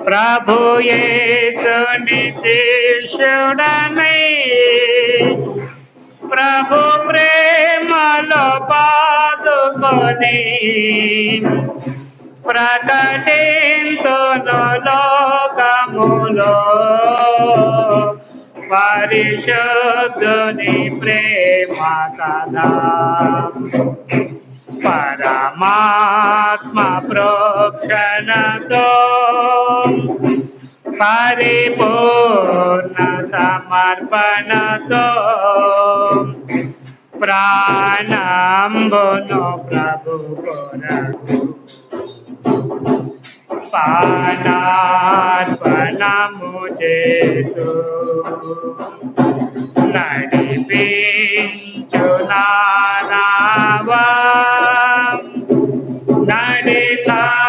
ప్రభు యేసుని శిష్యుడనై ప్రభు ప్రేమలో పాదుకొని ప్రకటింతును లోకములో పరిశుద్ధుని ప్రేమ కదా. పరమాత్మ ప్రోక్షణతో పరిపూర్ణ సమర్పణతో ప్రాణంబును ప్రభు కొరకు పానార్పణము చేతు నడిపించు నానావా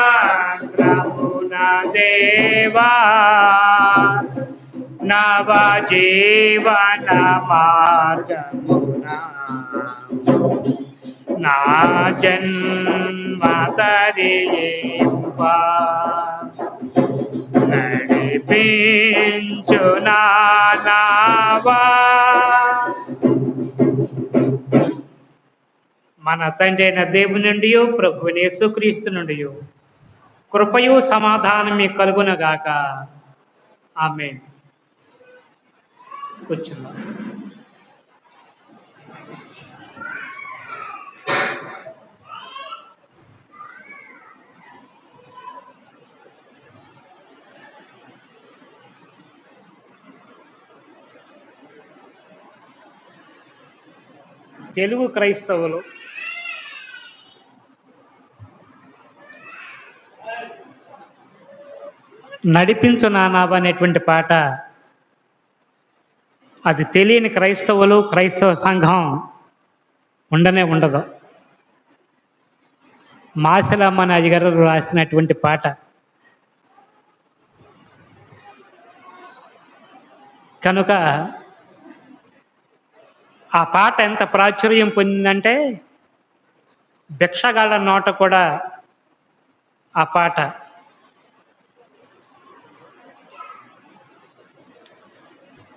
నడిసాంద్రమున దేవా నవ జీవన మార్గమున నా జన్మ తరింప నడిపించు నానావా. మన తండ్రి అయిన దేవుని నుండి ప్రభువైన యేసుక్రీస్తు నుండి కృపయు సమాధానం మీకు కలుగునగాక. ఆమేన్. కూర్చున్నాం. తెలుగు క్రైస్తవులు నడిపించు నానావ అనేటువంటి పాట అది తెలియని క్రైస్తవులు క్రైస్తవ సంఘం ఉండనే ఉండదు. మాసిలమ్మనాజి గారు రాసినటువంటి పాట. కనుక ఆ పాట ఎంత ప్రాచుర్యం పొందిందంటే భిక్షగాళ్ళ నోట కూడా ఆ పాట.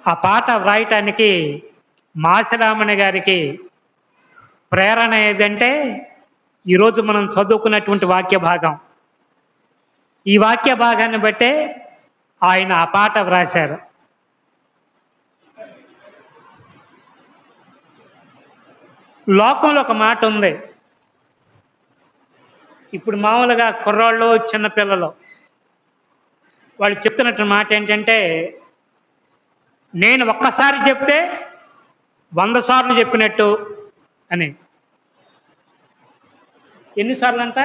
ఆ పాట వ్రాయటానికి మాసిరామణి గారికి ప్రేరణ ఏదంటే ఈరోజు మనం చదువుకున్నటువంటి వాక్య భాగం. ఈ వాక్య భాగాన్ని బట్టే ఆయన ఆ పాట వ్రాశారు. లోకంలో ఒక మాట ఉంది. ఇప్పుడు మామూలుగా కుర్రాళ్ళు చిన్నపిల్లలు వాళ్ళు చెప్తున్నట్టు మాట ఏంటంటే, నేను ఒక్కసారి చెప్తే 100 సార్లు చెప్పినట్టు అని. ఎన్నిసార్లు అంట?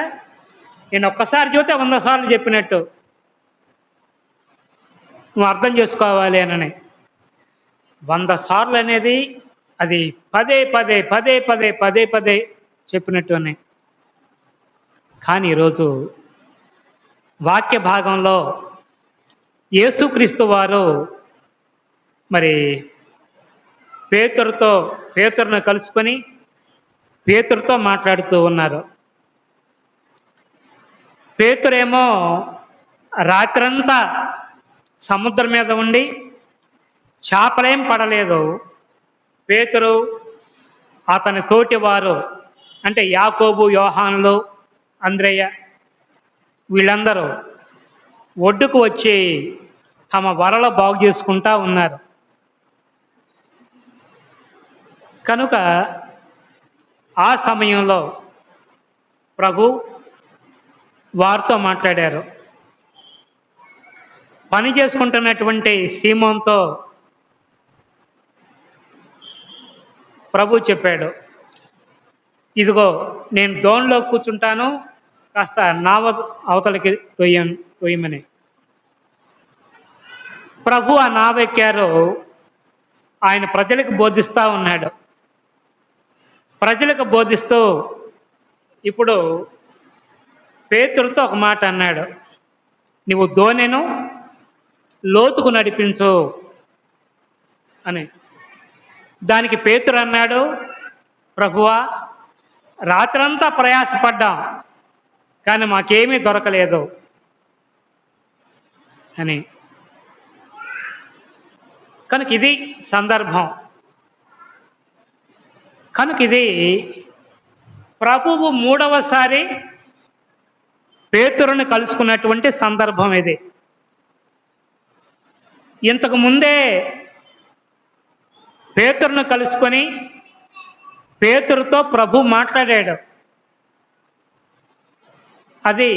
నేను ఒక్కసారి చెబితే 100 సార్లు చెప్పినట్టు నువ్వు అర్థం చేసుకోవాలి అని. 100 సార్లు అనేది అది పదే పదే పదే పదే పదే పదే చెప్పినట్టు అని. కానీ ఈరోజు వాక్య భాగంలో యేసుక్రీస్తు వారు మరి పేతురును కలుసుకొని పేతురుతో మాట్లాడుతూ ఉన్నారు. పేతురేమో రాత్రంతా సముద్రం మీద ఉండి చేపలేం పడలేదు. పేతురు అతని తోటివారు అంటే యాకోబు, యోహానులు, అంద్రేయ వీళ్ళందరూ ఒడ్డుకు వచ్చి తమ వలలు బాగు చేసుకుంటా ఉన్నారు. కనుక ఆ సమయంలో ప్రభు వారితో మాట్లాడారు. పని చేసుకుంటున్నటువంటి సీమోన్తో ప్రభు చెప్పాడు, ఇదిగో నేను దోణిలో కూర్చుంటాను, కాస్త నావ అవతలకి తొయ్యమని. ప్రభు ఆ నావ ఎక్కారు. ఆయన ప్రజలకు బోధిస్తూ ఉన్నాడు. ప్రజలకు బోధిస్తూ ఇప్పుడు పేతురుతో ఒక మాట అన్నాడు, నువ్వు దోణెను లోతుకు నడిపించు అని. దానికి పేతురు అన్నాడు, ప్రభువా రాత్రంతా ప్రయాసపడ్డాం కానీ మాకేమీ దొరకలేదు. అని. కనుక ఇది సందర్భం. కనుక ఇది ప్రభువు మూడవసారి పేతురుని కలుసుకున్నటువంటి సందర్భం ఇది. ఇంతకు ముందే పేతురును కలుసుకొని పేతురుతో ప్రభు మాట్లాడాడు. అది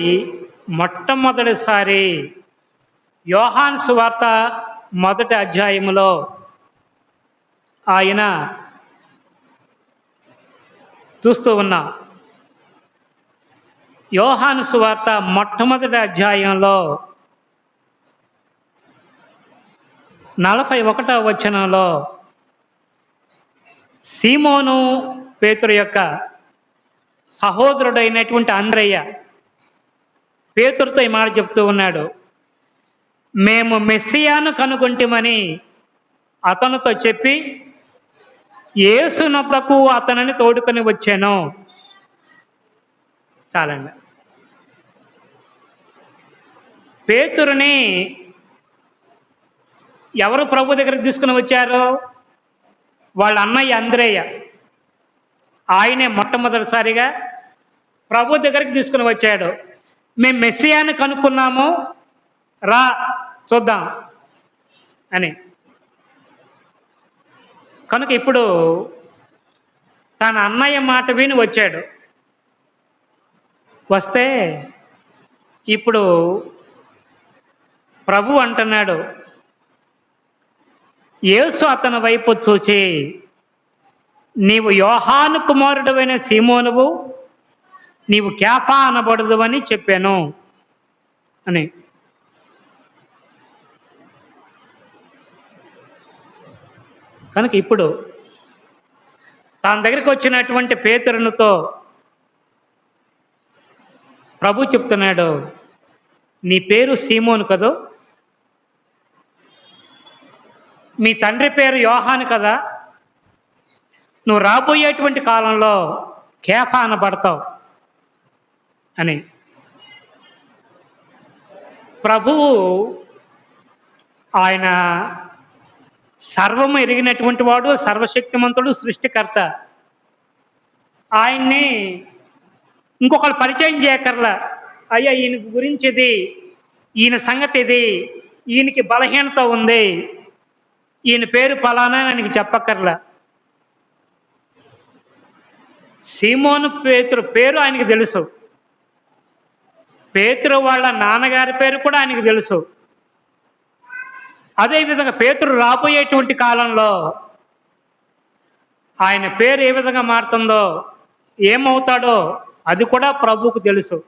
మొట్టమొదటిసారి యోహాను సువార్త మొదటి అధ్యాయములో ఆయన చూస్తూ ఉన్నాం. యోహాను సువార్త మొట్టమొదటి అధ్యాయంలో 41వ వచనంలో సీమోను పేతురు యొక్క సహోదరుడైనటువంటి అంద్రయ్య పేతురుతో ఈ మాట చెప్తూ ఉన్నాడు. మేము మెస్సియాను కనుగొంటిమని అతనితో చెప్పి యేసునొద్దకు అతనిని తోడుకొని వచ్చాను. చాలండి. పేతురుని ఎవరు ప్రభు దగ్గరికి తీసుకుని వచ్చారో వాళ్ళ అన్నయ్య అంద్రేయ. ఆయనే మొట్టమొదటిసారిగా ప్రభు దగ్గరికి తీసుకుని వచ్చాడు. మేము మెస్సియాను కనుక్కున్నాము, రా చూద్దాం అని. కనుక ఇప్పుడు తన అన్నయ్య మాట విని వచ్చాడు. వస్తే ఇప్పుడు ప్రభు అంటున్నాడు, యేసు అతని వైపు చూచి నీవు యోహాను కుమారుడైన సీమోనువు, నీవు కేఫా అనబడదు అని చెప్పాను అని. కనుక ఇప్పుడు తన దగ్గరికి వచ్చినటువంటి పేతురునితో ప్రభు చెప్తున్నాడు, నీ పేరు సీమోను కదూ, మీ తండ్రి పేరు యోహాను కదా, నువ్వు రాబోయేటువంటి కాలంలో కేఫా అనబడతావు అని. ప్రభువు ఆయన సర్వము ఎరిగినటువంటి వాడు, సర్వశక్తిమంతుడు, సృష్టికర్త. ఆయన్ని ఇంకొకరు పరిచయం చేయకర్లా. అయ్యా ఈయన గురించి ఇది, ఈయన సంగతి ఇది, ఈయనకి బలహీనత ఉంది, ఈయన పేరు ఫలానా ఆయనకి చెప్పక్కర్లా. సీమోను పేతురు పేరు ఆయనకి తెలుసు. పేతురు వాళ్ళ నాన్నగారి పేరు కూడా ఆయనకి తెలుసు. అదేవిధంగా పేతురు రాబోయేటువంటి కాలంలో ఆయన పేరు ఏ విధంగా మారుతుందో, ఏమవుతాడో అది కూడా ప్రభువుకు తెలుసు.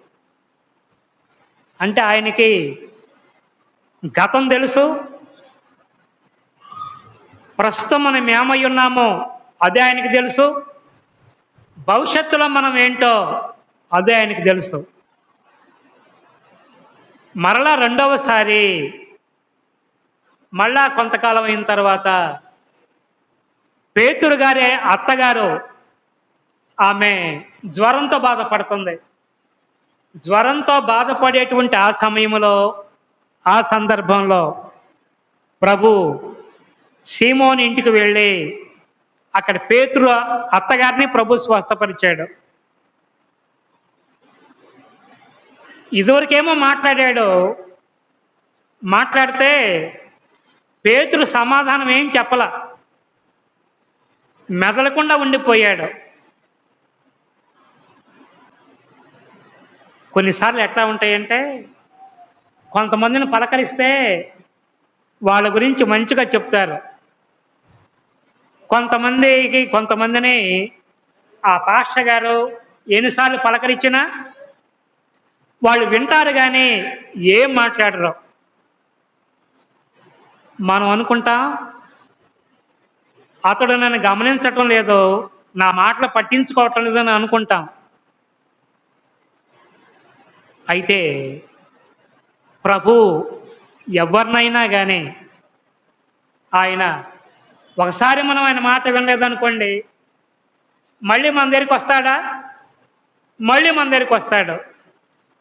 అంటే ఆయనకి గతం తెలుసు, ప్రస్తుతం మనం ఏమై ఉన్నామో అదే ఆయనకి తెలుసు, భవిష్యత్తులో మనం ఏంటో అదే ఆయనకి తెలుసు. మరలా రెండవసారి మళ్ళా కొంతకాలం అయిన తర్వాత పేతురు గారి అత్తగారు ఆమె జ్వరంతో బాధపడుతుంది. జ్వరంతో బాధపడేటువంటి ఆ సమయంలో, ఆ సందర్భంలో ప్రభు సీమోని ఇంటికి వెళ్ళి అక్కడ పేతురు అత్తగారిని ప్రభు స్వస్థపరిచాడు. ఇదివరకేమో మాట్లాడాడు, మాట్లాడితే పేతురు సమాధానం ఏం చెప్పలా, మెదలకుండా ఉండిపోయాడు. కొన్నిసార్లు ఎట్లా ఉంటాయంటే, కొంతమందిని పలకరిస్తే వాళ్ళ గురించి మంచిగా చెప్తారు, కొంతమందిని ఆ పాస్టర్ గారు ఎన్నిసార్లు పలకరించినా వాళ్ళు వింటారు కానీ ఏం మాట్లాడరు. మనం అనుకుంటాం అతడు నన్ను గమనించటం లేదు, నా మాటలు పట్టించుకోవటం లేదని అనుకుంటాం. అయితే ప్రభు ఎవరినైనా కానీ ఆయన ఒకసారి మనం ఆయన మాట వినలేదనుకోండి, మళ్ళీ మన దగ్గరికి వస్తాడా? మళ్ళీ మన దగ్గరికి వస్తాడు,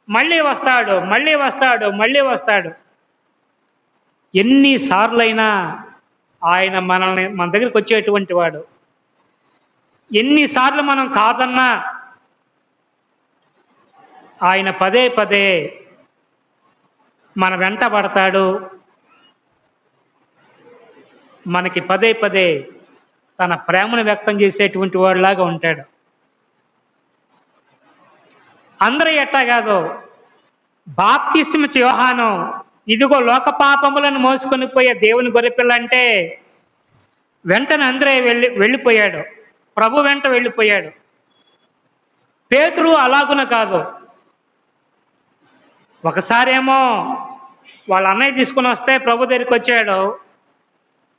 మళ్ళీ వస్తాడు, మళ్ళీ వస్తాడు, మళ్ళీ వస్తాడు. ఎన్నిసార్లైనా ఆయన మన దగ్గరికి వచ్చేటువంటి వాడు. ఎన్నిసార్లు మనం కాదన్నా ఆయన పదే పదే మన వెంట పడతాడు. మనకి పదే పదే తన ప్రేమను వ్యక్తం చేసేటువంటి వాడిలాగా ఉంటాడు. అందరూ ఎట్టా కాదు, బాప్తిస్మ యోహాను ఇదిగో లోక పాపములను మోసుకొని పోయే దేవుని గొర్రెపిల్ల అంటే వెంటనే అందరే వెళ్ళిపోయాడు, ప్రభు వెంట వెళ్ళిపోయాడు. పేతురు అలాగున కాదు. ఒకసారేమో వాళ్ళ అన్నయ్య తీసుకుని వస్తే ప్రభు దగ్గరికి వచ్చాడు,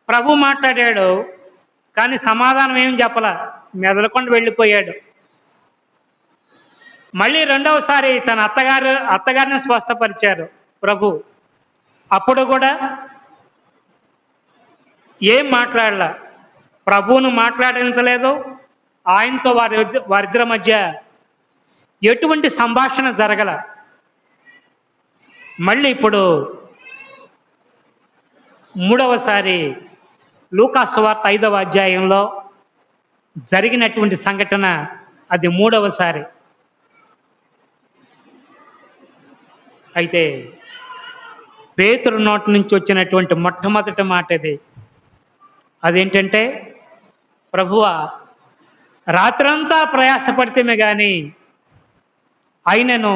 ప్రభు మాట్లాడాడు, కానీ సమాధానం ఏం చెప్పలా, మెదలకుండా వెళ్ళిపోయాడు. మళ్ళీ రెండవసారి తన అత్తగారిని స్వస్థపరిచారు ప్రభు. అప్పుడు కూడా ఏం మాట్లాడలా, ప్రభువును మాట్లాడించలేదు. ఆయనతో వారిద్దరి మధ్య ఎటువంటి సంభాషణ జరగల. మళ్ళీ ఇప్పుడు మూడవసారి లూకా సువార్త 5వ అధ్యాయంలో జరిగినటువంటి సంఘటన, అది మూడవసారి. అయితే పేతురు నోటి నుంచి వచ్చినటువంటి మొట్టమొదటి మాట ఇది. అదేంటంటే, ప్రభువా, రాత్రంతా ప్రయాసపడితేమే కానీ అయినను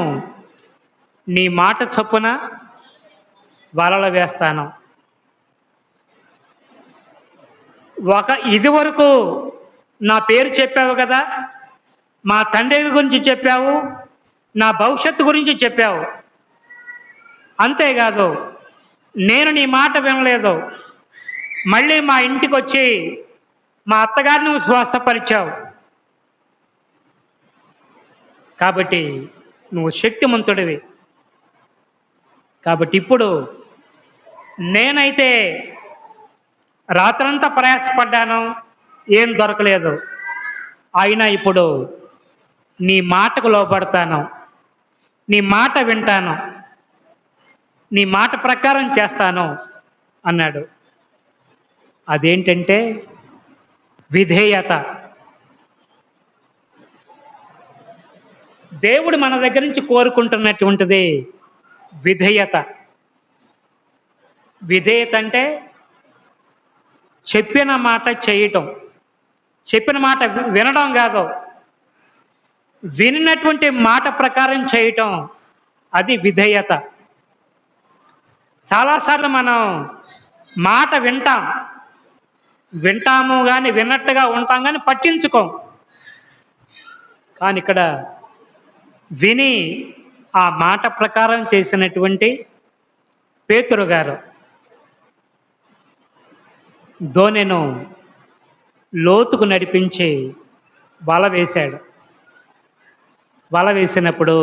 నీ మాట చొప్పున వలలు వేస్తాను. ఇదివరకు నా పేరు చెప్పావు కదా, మా తండ్రి గురించి చెప్పావు, నా భవిష్యత్తు గురించి చెప్పావు. అంతేకాదు, నేను నీ మాట వినలేదు. మళ్ళీ మా ఇంటికి వచ్చి మా అత్తగారిని స్వస్థపరిచావు. కాబట్టి నువ్వు శక్తిమంతుడివి. కాబట్టి ఇప్పుడు నేనైతే రాత్రంతా ప్రయాసపడ్డాను, ఏం దొరకలేదు. అయినా ఇప్పుడు నీ మాటకు లోపడతాను, నీ మాట వింటాను, నీ మాట ప్రకారం చేస్తాను అన్నాడు. అదేంటంటే విధేయత. దేవుడు మన దగ్గర నుంచి కోరుకుంటున్నటువంటిది విధేయత. విధేయత అంటే చెప్పిన మాట చేయటం, చెప్పిన మాట వినడం కాదు, వినినటువంటి మాట ప్రకారం చేయటం, అది విధేయత. చాలాసార్లు మనం మాట వింటాము కానీ విన్నట్టుగా ఉంటాం కానీ పట్టించుకోం. కానీ ఇక్కడ విని ఆ మాట ప్రకారం చేసినటువంటి పేతురు గారు దోణెను లోతుకు నడిపించి వల వేశాడు. వల వేసినప్పుడు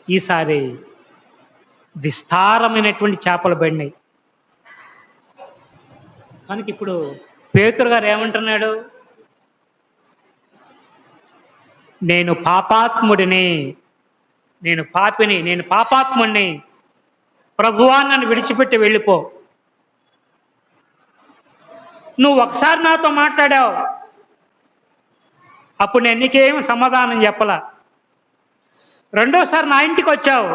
ఈసారి విస్తారమైనటువంటి చేపలు పడినాయి. కనుక ఇప్పుడు పేతురు గారు ఏమంటున్నాడు, నేను పాపాత్ముడిని, నేను పాపిని, నేను పాపాత్ముడిని, ప్రభువా నన్ను విడిచిపెట్టి వెళ్ళిపో. నువ్వు ఒకసారి నాతో మాట్లాడావు, అప్పుడు నేను నీకేమి సమాధానం చెప్పలా. రెండోసారి నా ఇంటికి వచ్చావు,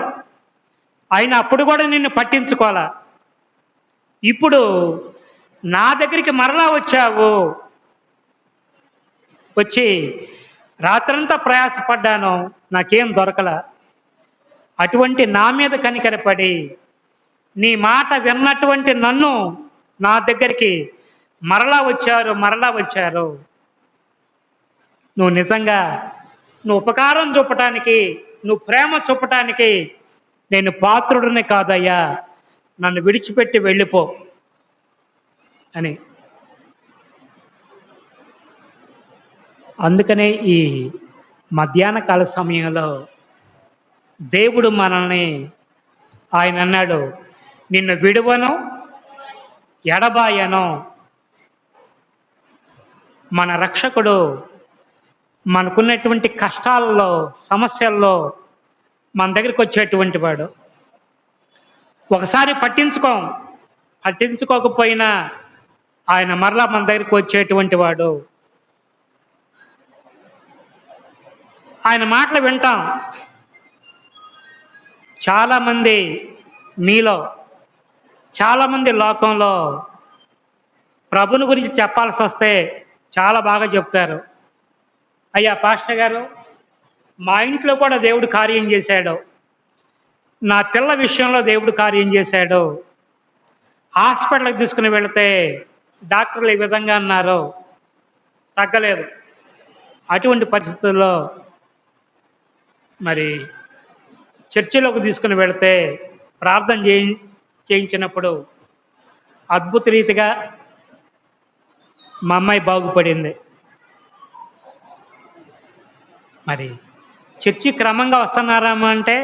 అయినా అప్పుడు కూడా నిన్ను పట్టించుకోవాలా. ఇప్పుడు నా దగ్గరికి మరలా వచ్చావు, వచ్చి రాత్రంతా ప్రయాసపడ్డాను, నాకేం దొరకల. అటువంటి నా మీద కనికరపడి నీ మాట విన్నటువంటి నన్ను నా దగ్గరికి మరలా వచ్చారు. నువ్వు నిజంగా నువ్వు ఉపకారం చూపటానికి, నువ్వు ప్రేమ చూపటానికి నేను పాత్రుడిని కాదయ్యా, నన్ను విడిచిపెట్టి వెళ్ళిపో అని. అందుకనే ఈ మధ్యాహ్న కాల సమయంలో దేవుడు మనల్ని, ఆయన అన్నాడు, నిన్ను విడువను ఎడబాయను. మన రక్షకుడు మనకున్నటువంటి కష్టాల్లో, సమస్యల్లో మన దగ్గరికి వచ్చేటువంటి వాడు. ఒకసారి పట్టించుకోకపోయినా ఆయన మరలా మన దగ్గరికి వచ్చేటువంటి వాడు. ఆయన మాటలు వింటాం. చాలామంది మీలో చాలామంది లోకంలో ప్రభుని గురించి చెప్పాల్సి వస్తే చాలా బాగా చెప్తారు. అయ్యా పాస్టర్ గారు, మా ఇంట్లో కూడా దేవుడు కార్యం చేశాడు, నా పిల్ల విషయంలో దేవుడు కార్యం చేశాడు, హాస్పిటల్కి తీసుకుని వెళితే డాక్టర్లు ఈ విధంగా అన్నారు, తగ్గలేదు. అటువంటి పరిస్థితుల్లో మరి చర్చిలోకి తీసుకుని వెళితే ప్రార్థన చేయించినప్పుడు అద్భుత రీతిగా మా అమ్మాయి బాగుపడింది. మరి చర్చి క్రమంగా వస్తున్నారామా అంటే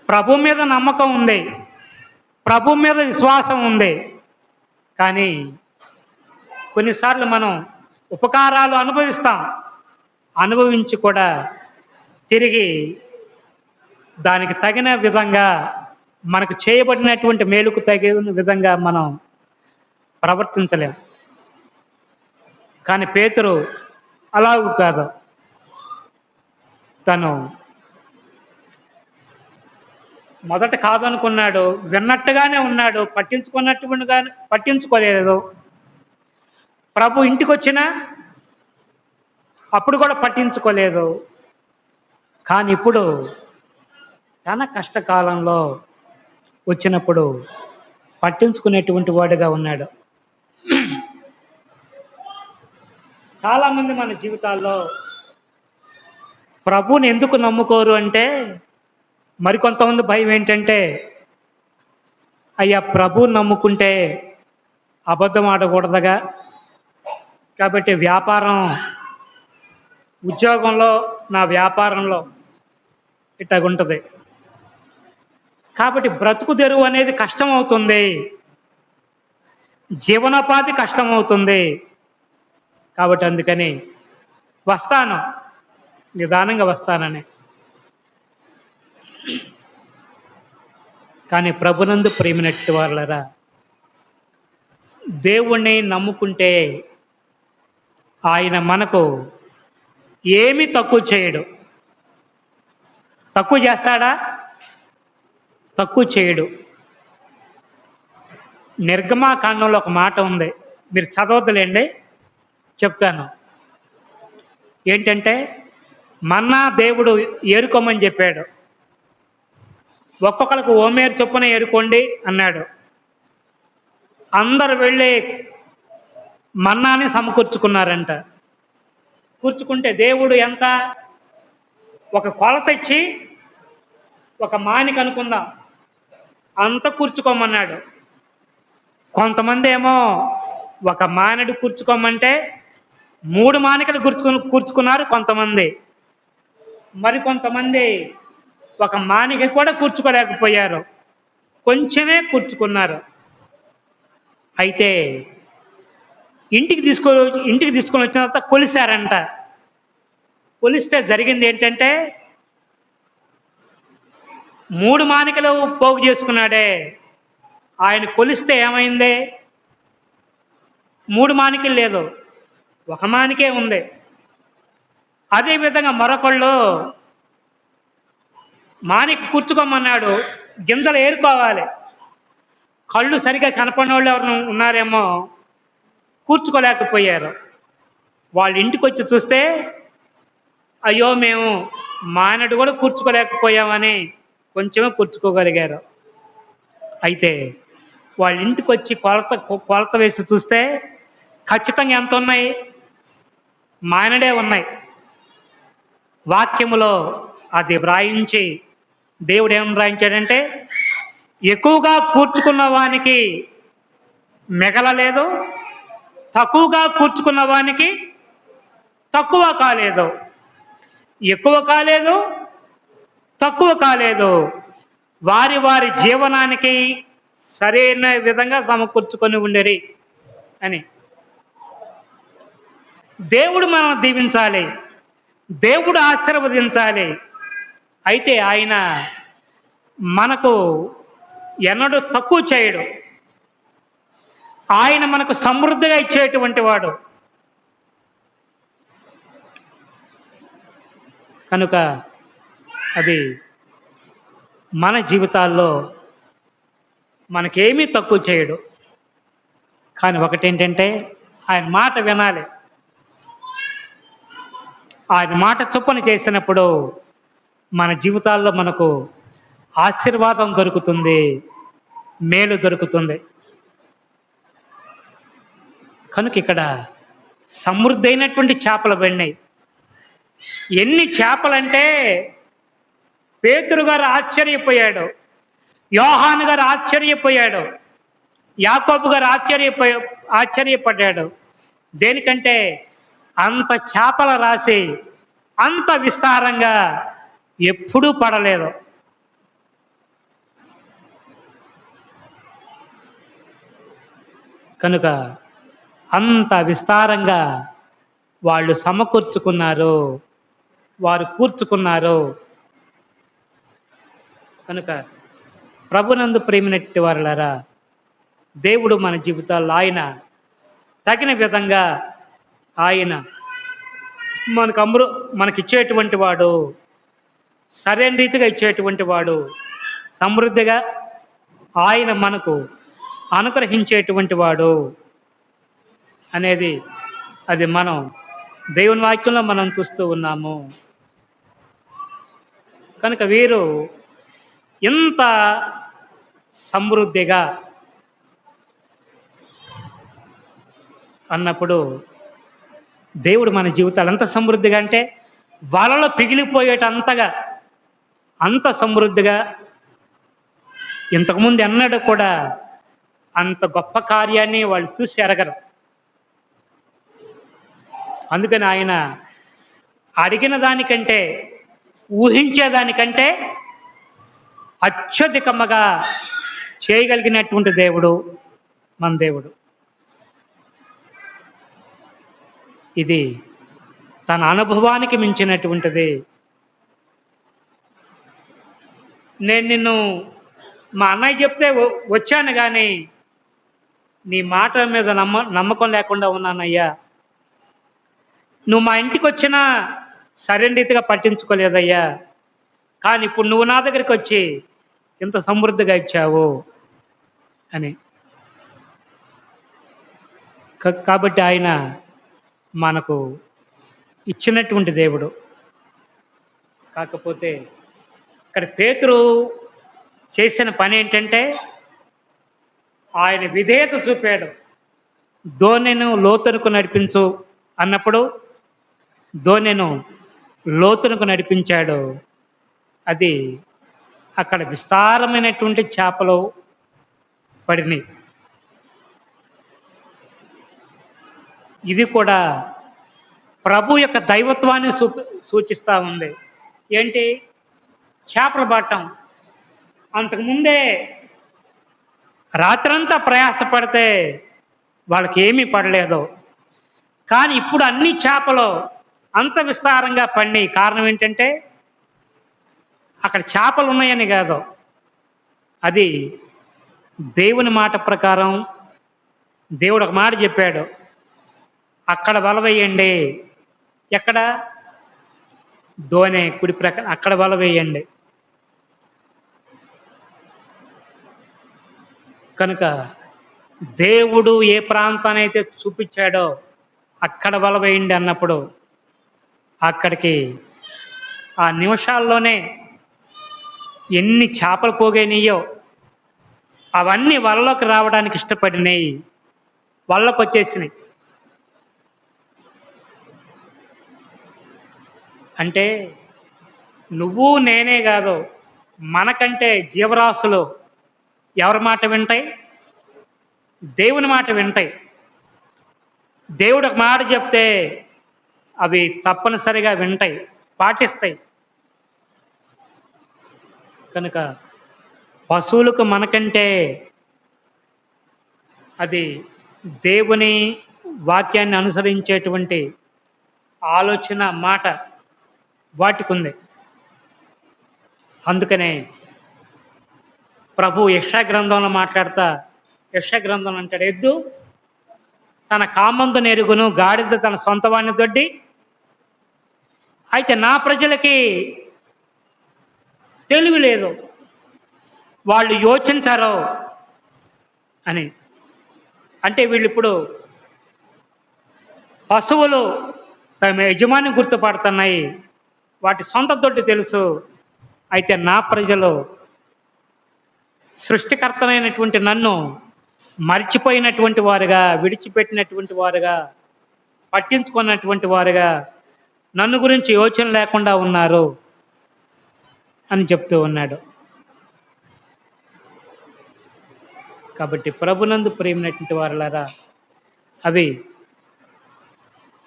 ప్రభు మీద నమ్మకం ఉంది, ప్రభు మీద విశ్వాసం ఉంది. కానీ కొన్నిసార్లు మనం ఉపకారాలు అనుభవించి కూడా తిరిగి దానికి తగిన విధంగా, మనకు చేయబడినటువంటి మేలుకు తగిన విధంగా మనం ప్రవర్తించలేం. కానీ పేతురు అలాగూ కాదు. తను మొదట కాదనుకున్నాడు, విన్నట్టుగానే ఉన్నాడు, పట్టించుకోలేదు. ప్రభు ఇంటికి వచ్చినా అప్పుడు కూడా పట్టించుకోలేదు. కానీ ఇప్పుడు తన కష్టకాలంలో వచ్చినప్పుడు పట్టించుకునేటువంటి వాడుగా ఉన్నాడు. చాలామంది మన జీవితాల్లో ప్రభువుని ఎందుకు నమ్ముకోరు అంటే, మరికొంతమంది భయం ఏంటంటే, అయ్యా ప్రభువుని నమ్ముకుంటే అబద్ధం ఆడకూడదుగా, కాబట్టి ఉద్యోగంలో, నా వ్యాపారంలో ఇట్లాగుంటుంది, కాబట్టి బ్రతుకు తెరువు అనేది కష్టమవుతుంది, జీవనోపాధి కష్టమవుతుంది, కాబట్టి అందుకని వస్తాను, నిదానంగా వస్తానని. కానీ ప్రభునందు ప్రేమినట్టు వాళ్ళరా, దేవుణ్ణి నమ్ముకుంటే ఆయన మనకు ఏమీ తక్కువ చేయడు. తక్కువ చేస్తాడా? తక్కువ చేయడు. నిర్గమాకాండంలో ఒక మాట ఉంది, మీరు చదవద్దులేండి, చెప్తాను. ఏంటంటే, మన్నా దేవుడు ఏరుకోమని చెప్పాడు, ఒక్కొక్కరికి ఓమేరు చొప్పున ఏరుకోండి అన్నాడు. అందరు వెళ్ళి మన్నాని సమకూర్చుకున్నారంట. కూర్చుకుంటే దేవుడు ఎంత, ఒక కొలత ఇచ్చి, ఒక మానిక అనుకుందాం, అంత కూర్చుకోమన్నాడు. కొంతమంది ఏమో ఒక మానడు కూర్చుకోమంటే 3 మానికలు కూర్చుకున్నారు కొంతమంది. మరికొంతమంది ఒక మానిక కూడా కూర్చుకోలేకపోయారు, కొంచెమే కూర్చుకున్నారు. అయితే ఇంటికి తీసుకొని వచ్చిన తర్వాత కొలిశారంట. కొలిస్తే జరిగింది ఏంటంటే, 3 మానికలు పోగు చేసుకున్నాడే, ఆయన కొలిస్తే ఏమైంది, 3 మానికలు లేదు, 1 మానికే ఉంది. అదేవిధంగా మరొకళ్ళు మానిక కూర్చుకోమన్నాడు, గింజలు ఏరుకోవాలి, కళ్ళు సరిగా కనపడిన వాళ్ళు ఎవరు ఉన్నారేమో, కూర్చుకోలేకపోయారు. వాళ్ళ ఇంటికి వచ్చి చూస్తే, అయ్యో మేము మానడు కూడా కూర్చుకోలేకపోయామని కొంచెమే కూర్చుకోగలిగారు. అయితే వాళ్ళ ఇంటికి వచ్చి కొలత వేసి చూస్తే ఖచ్చితంగా ఎంత ఉన్నాయి, మానడే ఉన్నాయి. వాక్యములో అది వ్రాయించి దేవుడు ఏం వ్రాయించాడంటే, ఎక్కువగా కూర్చుకున్న వానికి మిగలలేదు, తక్కువగా కూర్చుకున్న వానికి తక్కువ కాలేదు, ఎక్కువ కాలేదు, తక్కువ కాలేదు, వారి వారి జీవనానికి సరైన విధంగా సమకూర్చుకొని ఉండేరి అని. దేవుడు మనం దీవించాలి, దేవుడు ఆశీర్వదించాలి. అయితే ఆయన మనకు ఎన్నడూ తక్కువ చేయడు. ఆయన మనకు సమృద్ధిగా ఇచ్చేటువంటి వాడు. కనుక అది మన జీవితాల్లో మనకేమీ తక్కువ చేయడు. కానీ ఒకటేంటంటే ఆయన మాట వినాలి. ఆయన మాట చొప్పున చేసినప్పుడు మన జీవితాల్లో మనకు ఆశీర్వాదం దొరుకుతుంది, మేలు దొరుకుతుంది. కనుక ఇక్కడ సమృద్ధి అయినటువంటి చేపలు పడినాయి. ఎన్ని చేపలంటే పేతురు గారు ఆశ్చర్యపోయాడు, యోహాను గారు ఆశ్చర్యపోయాడు, యాకోబు గారు ఆశ్చర్యపడ్డాడు. దేనికంటే అంత చేపల రాసి అంత విస్తారంగా ఎప్పుడూ పడలేదు. కనుక అంత విస్తారంగా వాళ్ళు సమకూర్చుకున్నారు, వారు కూర్చుకున్నారు. కనుక ప్రభునందు ప్రేమినట్టి వారులారా, దేవుడు మన జీవితాల్లో ఆయన తగిన విధంగా ఆయన మనకిచ్చేటువంటి వాడు, సరైన రీతిగా ఇచ్చేటువంటి వాడు, సమృద్ధిగా ఆయన మనకు అనుగ్రహించేటువంటి వాడు అనేది అది మనం దేవుని వాక్యంలో మనం చూస్తూ ఉన్నాము. కనుక వీరు ఇంత సమృద్ధిగా అన్నప్పుడు దేవుడు మన జీవితాలు ఎంత సమృద్ధిగా అంటే వలలో పిగిలిపోయేటంతగా అంత సమృద్ధిగా ఇంతకుముందు ఎన్నడూ కూడా అంత గొప్ప కార్యాన్ని వాళ్ళు చూసి ఎరగరు. అందుకని ఆయన అడిగిన దానికంటే ఊహించేదానికంటే అత్యధికముగా చేయగలిగినటువంటి దేవుడు మన దేవుడు. ఇది తన అనుభవానికి మించినటువంటిది. నేను నిన్ను మా అన్నయ్య చెప్తే వచ్చాను, కానీ నీ మాట మీద నమ్మకం లేకుండా ఉన్నానయ్యా. నువ్వు మా ఇంటికి వచ్చినా సరైన రీతిగా పట్టించుకోలేదయ్యా, కానీ ఇప్పుడు నువ్వు నా దగ్గరికి వచ్చి ఇంత సమృద్ధిగా ఇచ్చావు అని. కాబట్టి ఆయన మనకు ఇచ్చినటువంటి దేవుడు. కాకపోతే ఇక్కడ పేతురు చేసిన పని ఏంటంటే ఆయన విధేయత చూపాడు. దోణెను లోతునకు నడిపించు అన్నప్పుడు దోణెను లోతునకు నడిపించాడు. అది అక్కడ విస్తారమైనటువంటి చేపలు పడినాయి. ఇది కూడా ప్రభు యొక్క దైవత్వాన్ని సూచిస్తూ ఉంది. ఏంటి? చేపలు పట్టడం. అంతకుముందే రాత్రంతా ప్రయాసపడితే వాళ్ళకి ఏమీ పడలేదు, కానీ ఇప్పుడు అన్ని చేపలు అంత విస్తారంగా పడినాయి. కారణం ఏంటంటే అక్కడ చేపలు ఉన్నాయని కాదు, అది దేవుని మాట ప్రకారం దేవుడు ఒక మాట చెప్పాడు, అక్కడ వల వేయండి. ఎక్కడ? దోణె కుడి ప్రకారం అక్కడ వల వేయండి. కనుక దేవుడు ఏ ప్రాంతాన్ని అయితే చూపించాడో అక్కడ వల వేయండి అన్నప్పుడు అక్కడికి ఆ నిమిషాల్లోనే ఎన్ని చేపలు పోగైనాయో అవన్నీ వలలోకి రావడానికి ఇష్టపడినాయి, వలలోకి వచ్చేసినాయి. అంటే నువ్వు నేనే కాదు, మనకంటే జీవరాశులు ఎవరి మాట వింటాయి? దేవుని మాట వింటాయి. దేవుడు ఒక మాట చెప్తే అవి తప్పనిసరిగా వింటాయి, పాటిస్తాయి. కనుక పశువులకు మనకంటే అది దేవుని వాక్యాన్ని అనుసరించేటువంటి ఆలోచన, మాట వాటికి ఉంది. అందుకనే ప్రభు యెషయా గ్రంథంలో మాట్లాడతా, యెషయా గ్రంథంలో అంటాడు, ఎద్దు తన కామందు నెరుగును, గాడిద తన సొంత వాడిని దొడ్డి. అయితే నా ప్రజలకి తెలివి లేదు, వాళ్ళు యోచించరు అని. అంటే వీళ్ళు ఇప్పుడు పశువులు తమ యజమాని గుర్తుపడుతున్నాయి, వాటి సొంత దొడ్డి తెలుసు. అయితే నా ప్రజలు సృష్టికర్తనైనటువంటి నన్ను మర్చిపోయినటువంటి వారుగా, విడిచిపెట్టినటువంటి వారుగా, పట్టించుకున్నటువంటి వారుగా, నన్ను గురించి యోచన లేకుండా ఉన్నారు అని చెప్తూ ఉన్నాడు. కాబట్టి ప్రభునందు ప్రేమైనటువంటి వారులారా, అవి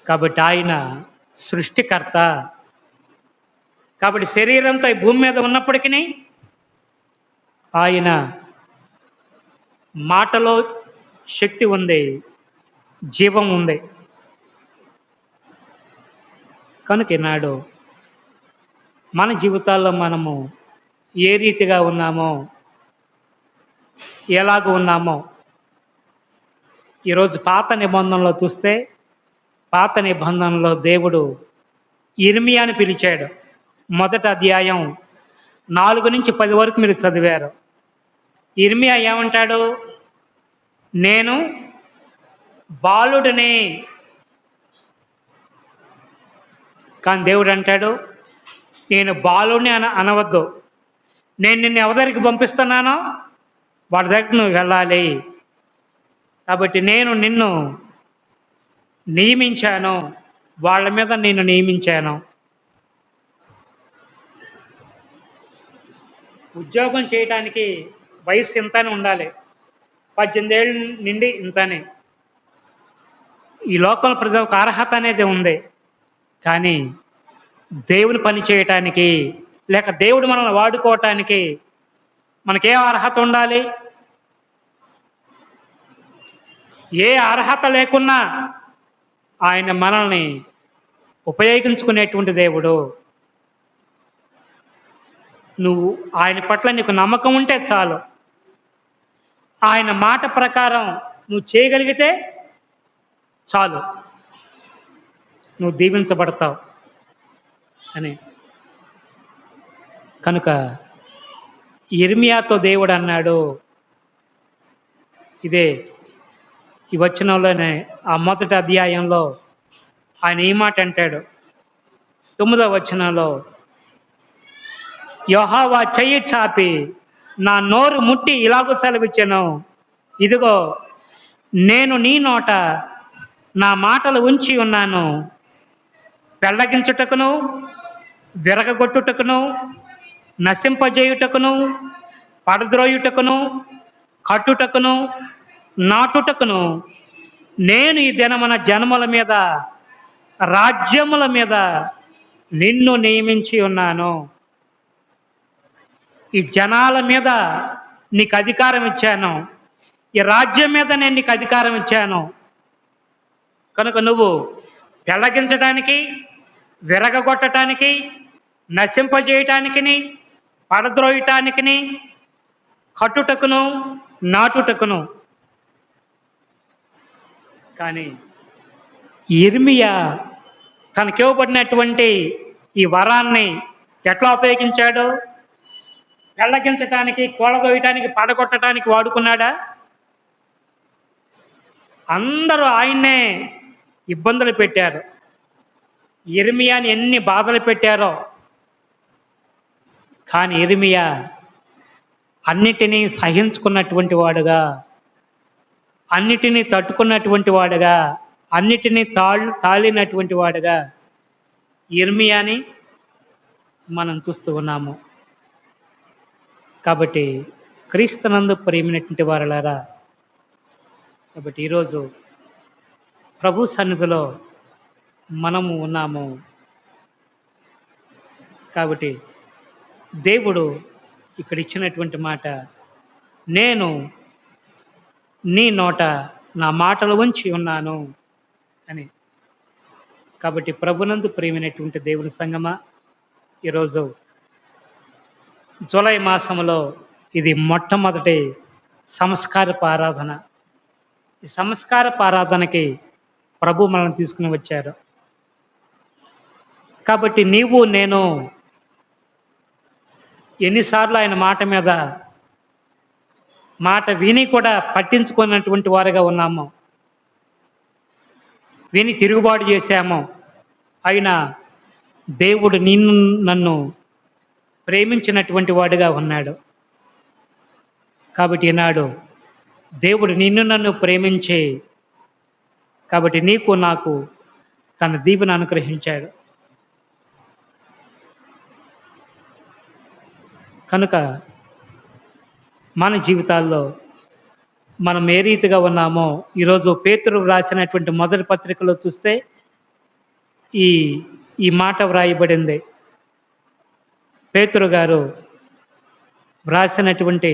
కాబట్టి ఆయన సృష్టికర్త. కాబట్టి శరీరంతో ఈ భూమి మీద ఉన్నప్పటికీ ఆయన మాటలో శక్తి ఉంది, జీవం ఉంది. కనుక ఈనాడు మన జీవితాల్లో మనము ఏ రీతిగా ఉన్నామో, ఎలాగ ఉన్నామో, ఈరోజు పాత నిబంధనలో చూస్తే, పాత నిబంధనలో దేవుడు ఇర్మియాని పిలిచాడు. మొదటి అధ్యాయం 4 నుంచి 10 వరకు మీరు చదివారు. ఇర్మియా ఏమంటాడు? నేను బాలుడిని. కానీ దేవుడు అంటాడు, నేను బాలుడిని అనవద్దు, నేను నిన్ను ఎవరికి పంపిస్తున్నానో వాడి దగ్గర నువ్వు వెళ్ళాలి. కాబట్టి నేను నిన్ను నియమించాను, వాళ్ళ మీద నేను నియమించాను. ఉద్యోగం చేయడానికి వయసు ఇంతనే ఉండాలి, 18 ఏళ్ళ నుండి ఇంతనే. ఈ లోకంలో ప్రతి ఒక్క అర్హత అనేది ఉంది. కానీ దేవుని పని చేయటానికి, లేక దేవుడు మనల్ని వాడుకోవటానికి మనకే అర్హత ఉండాలి? ఏ అర్హత లేకున్నా ఆయన మనల్ని ఉపయోగించుకునేటువంటి దేవుడు. నువ్వు ఆయన పట్ల నీకు నమ్మకం ఉంటే చాలు, ఆయన మాట ప్రకారం నువ్వు చేయగలిగితే చాలు, నువ్వు దీవించబడతావు అని. కనుక ఇర్మియాతో దేవుడు అన్నాడు, ఇదే ఈ వచనంలోనే, ఆ మొదటి అధ్యాయంలో ఆయన ఈ మాట అంటాడు. 9వ వచనంలో, యెహోవా చెయ్యి చాపి నా నోరు ముట్టి ఇలాగూ సెలవిచ్చెను, ఇదిగో నేను నీ నోట నా మాటలు ఉంచి ఉన్నాను, పెళ్ళగించుటకును, విరగగొట్టుటకును, నశింపజేయుటకును, పడద్రోయుటకును, కట్టుటకును, నాటుటకును నేను ఈ దినమున జనముల మీద, రాజ్యముల మీద నిన్ను నియమించి ఉన్నాను. ఈ జనాల మీద నీకు అధికారం ఇచ్చాను, ఈ రాజ్యం మీద నేను నీకు అధికారం ఇచ్చాను. కనుక నువ్వు పెళ్ళగించడానికి, విరగగొట్టడానికి, నశింపజేయటానికి, పడద్రోయటానికి, కట్టుటకును, నాటుటకును. కానీ ఇర్మియా తనకివ్వబడినటువంటి ఈ వరాన్ని ఎట్లా ఉపయోగించాడు? పెళ్ళగించటానికి, కూలదోయటానికి, పడగొట్టడానికి వాడుకున్నాడా? అందరూ ఆయన్నే ఇబ్బందులు పెట్టారు, ఇర్మియాని ఎన్ని బాధలు పెట్టారో. కానీ ఇర్మియా అన్నిటినీ సహించుకున్నటువంటి వాడుగా, అన్నిటినీ తట్టుకున్నటువంటి వాడుగా, అన్నిటినీ తాళినటువంటి వాడుగా ఇర్మియాని మనం చూస్తూ ఉన్నాము. కాబట్టి క్రీస్తునందు ప్రియమైనటువంటి వారలారా, కాబట్టి ఈరోజు ప్రభు సన్నిధిలో మనము ఉన్నాము. కాబట్టి దేవుడు ఇక్కడ ఇచ్చినటువంటి మాట, నేను నీ నోట నా మాటలు ఉంచి ఉన్నాను అని. కాబట్టి ప్రభునందు ప్రియమైనటువంటి దేవుని సంగమా, ఈరోజు జూలై మాసంలో ఇది మొట్టమొదటి సంస్కారపు ఆరాధన. ఈ సంస్కారపు ఆరాధనకి ప్రభు మనల్ని తీసుకుని వచ్చారు. కాబట్టి నీవు నేను ఎన్నిసార్లు ఆయన మాట మీద మాట విని కూడా పట్టించుకున్నటువంటి వారుగా ఉన్నాము, విని తిరుగుబాటు చేశాము. అయినా దేవుడు నన్ను ప్రేమించినటువంటి వాడుగా ఉన్నాడు. కాబట్టి ఈనాడు దేవుడు నన్ను ప్రేమించి కాబట్టి నీకు నాకు తన దీవెన అనుగ్రహించాడు. కనుక మన జీవితాల్లో మనం ఏ రీతిగా ఉన్నామో ఈరోజు పేతురు వ్రాసినటువంటి మొదటి పత్రికలో చూస్తే ఈ మాట వ్రాయబడింది. పేతురు గారు వ్రాసినటువంటి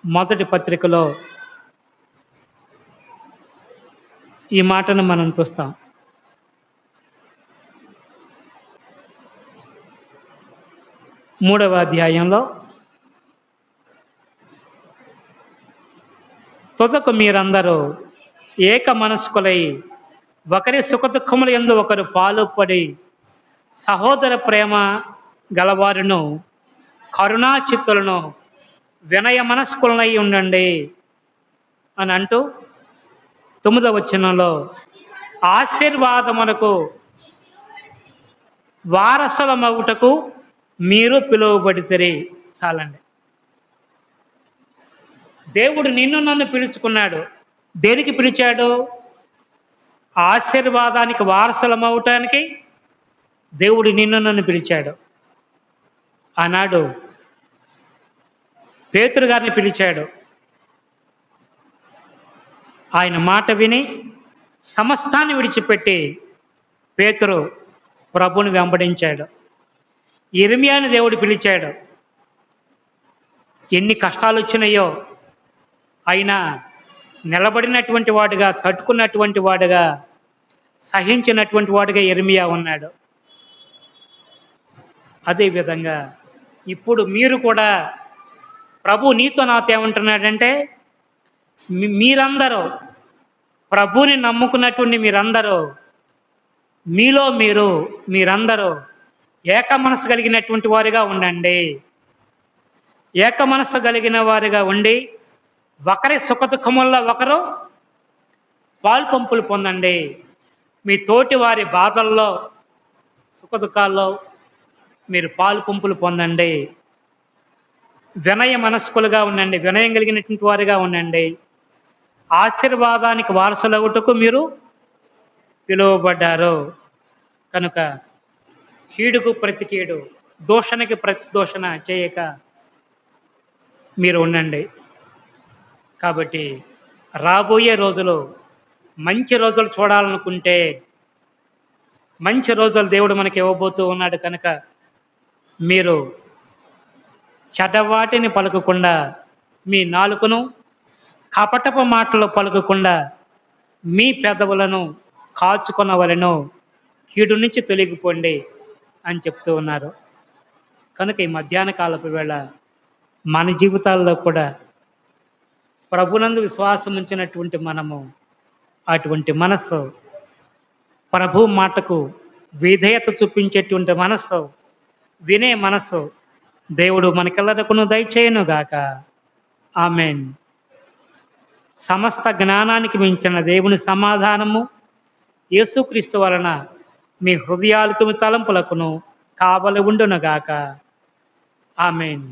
మొదటి పత్రికలో ఈ మాటను మనం చూస్తాం. మూడవ అధ్యాయంలో తుదకు మీరందరూ ఏక మనస్కులై ఒకరి సుఖదుఖముల యందు ఒకరు పాలుపడి సహోదర ప్రేమ గలవారును కరుణాచిత్తులను వినయ మనస్కులనై ఉండండి అని అంటూ 9వ వచనంలో ఆశీర్వాదమునకు వారసులమగుటకు మీరు పిలువబడితిరి. చాలండి. దేవుడు నన్ను పిలుచుకున్నాడు. దేనికి పిలిచాడు? ఆశీర్వాదానికి వారసులమవటానికి దేవుడు నన్ను పిలిచాడు. ఆనాడు పేతురు గారిని పిలిచాడు. ఆయన మాట విని సమస్తాన్ని విడిచిపెట్టి పేతురు ప్రభువుని వెంబడించాడు. ఇర్మియాని దేవుడు పిలిచాడు. ఎన్ని కష్టాలు వచ్చినాయో అయినా నిలబడినటువంటి వాడుగా, తట్టుకున్నటువంటి వాడుగా, సహించినటువంటి వాడుగా ఇర్మియా ఉన్నాడు. అదేవిధంగా ఇప్పుడు మీరు కూడా ప్రభు నీతో నాతో ఏమంటున్నాడంటే, మీరందరూ ప్రభువుని నమ్ముకున్నటువంటి మీరందరూ ఏక మనస్సు కలిగినటువంటి వారిగా ఉండండి. ఏక మనస్సు కలిగిన వారిగా ఉండి ఒకరి సుఖదుఖముల్లో ఒకరు పాల్పంపులు పొందండి. మీ తోటి వారి బాధల్లో సుఖదుఖాల్లో మీరు పాల్పంపులు పొందండి. వినయ మనస్కులుగా ఉండండి, వినయం కలిగినటువంటి వారిగా ఉండండి. ఆశీర్వాదానికి వారసులగుటకు మీరు పిలువబడ్డారు. కనుక కీడుకు ప్రతి కీడు, దూషణకి ప్రతి దూషణ చేయక మీరు ఉండండి. కాబట్టి రాబోయే రోజులు మంచి రోజులు చూడాలనుకుంటే మంచి రోజులు దేవుడు మనకి ఇవ్వబోతూ ఉన్నాడు. కనుక మీరు చెడ్డవాటిని పలకకుండా, మీ నాలుకను కపటపు మాటలు పలకకుండా మీ పెదవులను కాచుకొనవలెను, కీడు నుంచి తొలగిపోండి అని చెప్తూ ఉన్నారు. కనుక ఈ మధ్యాహ్న కాలపు వేళ మన జీవితాల్లో కూడా ప్రభునందు విశ్వాసం ఉంచినటువంటి మనము అటువంటి మనస్సు, ప్రభు మాటకు విధేయత చూపించేటువంటి మనస్సు, వినే మనస్సు దేవుడు మనకెల్లరకును దయచేయునుగాక. ఆమెన్. సమస్త జ్ఞానానికి మించిన దేవుని సమాధానము యేసుక్రీస్తు వలన మీ హృదయాలకు, మీ తలంపులకును కావలి ఉండునుగాక. ఆమెన్.